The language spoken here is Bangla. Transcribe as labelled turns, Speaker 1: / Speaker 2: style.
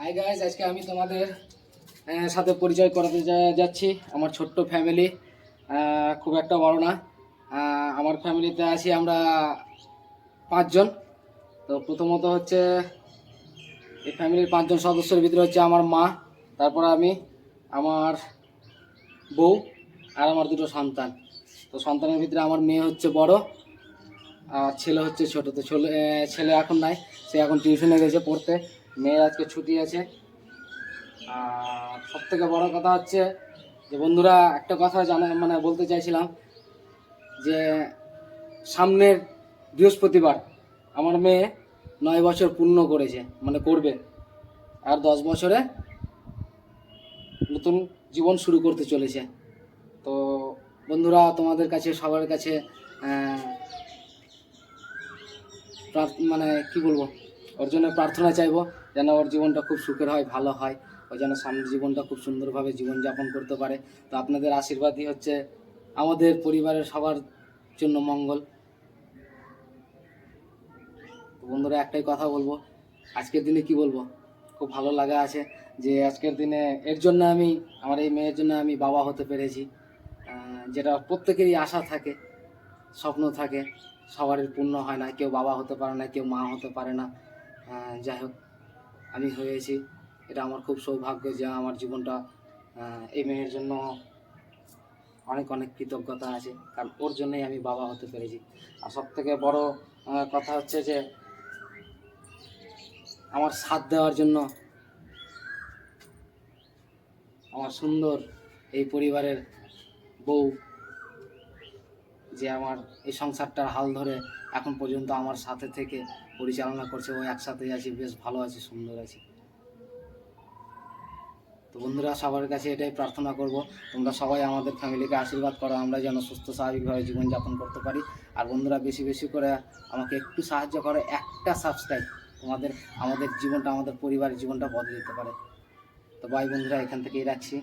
Speaker 1: হাই গাইস, আজকে আমি তোমাদের সাথে পরিচয় করাতে যাচ্ছি আমার ছোট্ট ফ্যামিলি। খুব একটা বড় না। আমার ফ্যামিলিতে আছি আমরা 5 জন। তো প্রথমত হচ্ছে এই ফ্যামিলির 5 জন সদস্যের ভিতরে হচ্ছে আমার মা, তারপর আমি, আমার বউ আর আমার 2টো সন্তান। তো সন্তানের ভিতরে আমার মেয়ে হচ্ছে বড় আর ছেলে হচ্ছে ছোট। তো ছেলে এখন নাই, সে এখন টিউশনে গেছে পড়তে। মেয়ের আজকে ছুটি আছে। আর সব থেকে বড় কথা হচ্ছে যে বন্ধুরা, একটা কথা বলতে চাইছিলাম যে সামনের বৃহস্পতিবার আমার মেয়ে 9 বছর পূর্ণ করেছে, করবে। আর 10 বছরে নতুন জীবন শুরু করতে চলেছে। তো বন্ধুরা, তোমাদের কাছে সবার কাছে কি বলবো, ওর জন্য প্রার্থনা চাইবো যেন ওর জীবনটা খুব সুখের হয়, ভালো হয়। ও যেন সামনের জীবনটা খুব সুন্দরভাবে জীবনযাপন করতে পারে। তো আপনাদের আশীর্বাদই হচ্ছে আমাদের পরিবারের সবার জন্য মঙ্গল। তো বন্ধুরা, একটাই কথা বলবো, আজকের দিনে কি বলবো, খুব ভালো লাগা আছে যে আজকের দিনে এর জন্য আমার এই মেয়ের জন্য আমি বাবা হতে পেরেছি। যেটা প্রত্যেকেরই আশা থাকে, স্বপ্ন থাকে, সবারই পূর্ণ হয় না। কেউ বাবা হতে পারে না, কেউ মা হতে পারে না। যাই হোক, আমি হয়েছি। এটা আমার খুব সৌভাগ্য যে আমার জীবনটা এই মেয়ের জন্য অনেক অনেক কৃতজ্ঞতা আছে, কারণ ওর জন্যই আমি বাবা হতে পেরেছি। আর সবথেকে বড় কথা হচ্ছে যে আমার সাথ দেওয়ার জন্য আমার সুন্দর এই পরিবারের বউ, যে আমার এই সংসারটার হাল ধরে এখন পর্যন্ত আমার সাথে থেকে পরিচালনা করছে। ও একসাথেই আছি, বেশ ভালো আছি, সুন্দর আছি। তো বন্ধুরা, সবার কাছে এটাই প্রার্থনা করব, তোমরা সবাই আমাদের ফ্যামিলিকে আশীর্বাদ করো, আমরা যেন সুস্থ স্বাভাবিকভাবে জীবনযাপন করতে পারি। আর বন্ধুরা, বেশি বেশি করে আমাকে একটু সাহায্য করো, একটা সাবস্ক্রাইব আমাদের জীবনটা, আমাদের পরিবারের জীবনটা বদলে দিতে পারে। তো বাই বন্ধুরা, এখান থেকেই রাখছি।